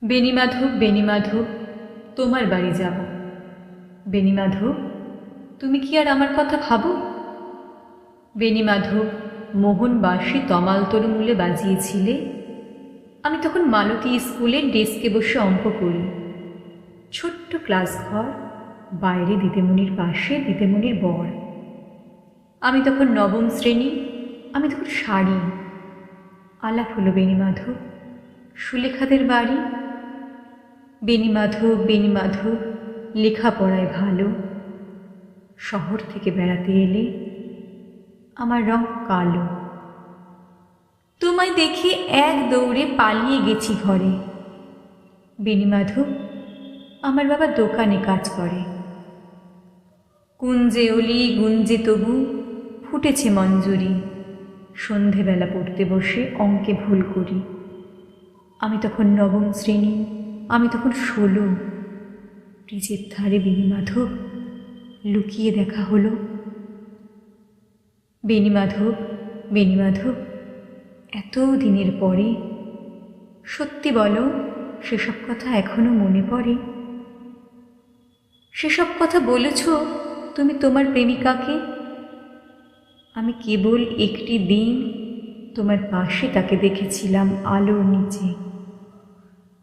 বেণীমাধব, বেণীমাধব, তোমার বাড়ি যাব। বেণীমাধব, তুমি কি আর আমার কথা ভাবো? বেণীমাধব, মোহন বাঁশি তমাল তরুমূলে বাজিয়েছিলে। আমি তখন মালতী স্কুলের ডেস্কে বসে অঙ্ক করি। ছোট্ট ক্লাস ঘর, বাইরে দিদিমণির পাশে দিদিমণির বর। আমি তখন নবম শ্রেণী, আমি তখন শাড়ি। আলাপ হলো বেণীমাধব, সুলেখাদের বাড়ি। বেণীমাধব, বেণীমাধব, লেখাপড়ায় ভালো। শহর থেকে বেড়াতে এলে আমার রং কালো। তোমায় দেখে এক দৌড়ে পালিয়ে গেছি ঘরে। বেণীমাধব, আমার বাবা দোকানে কাজ করে। কুঞ্জে অলি গুঞ্জে তবু ফুটেছে মঞ্জুরি। সন্ধেবেলা পড়তে বসে অঙ্কে ভুল করি। আমি তখন নবম শ্রেণী, আমি তখন 16। ব্রিজের ধারে বেণীমাধব, লুকিয়ে দেখা হলো। বেণীমাধব, বেণীমাধব, এত দিনের পরে সত্যি বলো, সেসব কথা এখনো মনে পড়ে? সেসব কথা বলেছ তুমি তোমার প্রেমিকাকে? আমি কেবল একটি দিন তোমার পাশে তাকে দেখেছিলাম আলোর নিচে।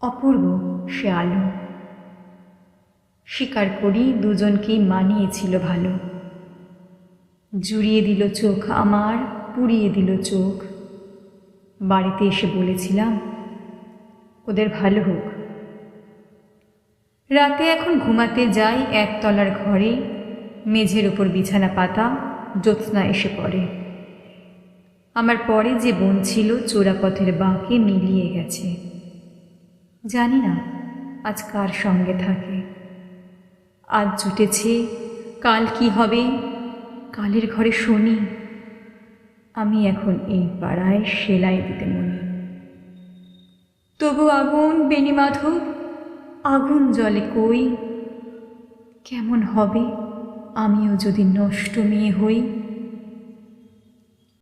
অপূর্ব সে আলো। স্বীকার করি দুজনকেই মানিয়েছিল ভালো। জুড়িয়ে দিল চোখ আমার, পুড়িয়ে দিল চোখ। বাড়িতে এসে বলেছিলাম ওদের ভালো হোক। রাতে এখন ঘুমাতে যাই একতলার ঘরে, মেঝের ওপর বিছানা পাতা, জ্যোৎস্না এসে পড়ে। আমার পরে যে বোন ছিল চোরাপথের বাঁকে মিলিয়ে গেছে। জানি না আজ কার সঙ্গে থাকে। আজ জুটেছে, কাল কি হবে, কালের ঘরে শনি। আমি এখন এই পাড়ায় সেলাই দিতে মনি। তবু আগুন বেণীমাধব, আগুন জ্বলে কই। কেমন হবে আমিও যদি নষ্ট মেয়ে হই।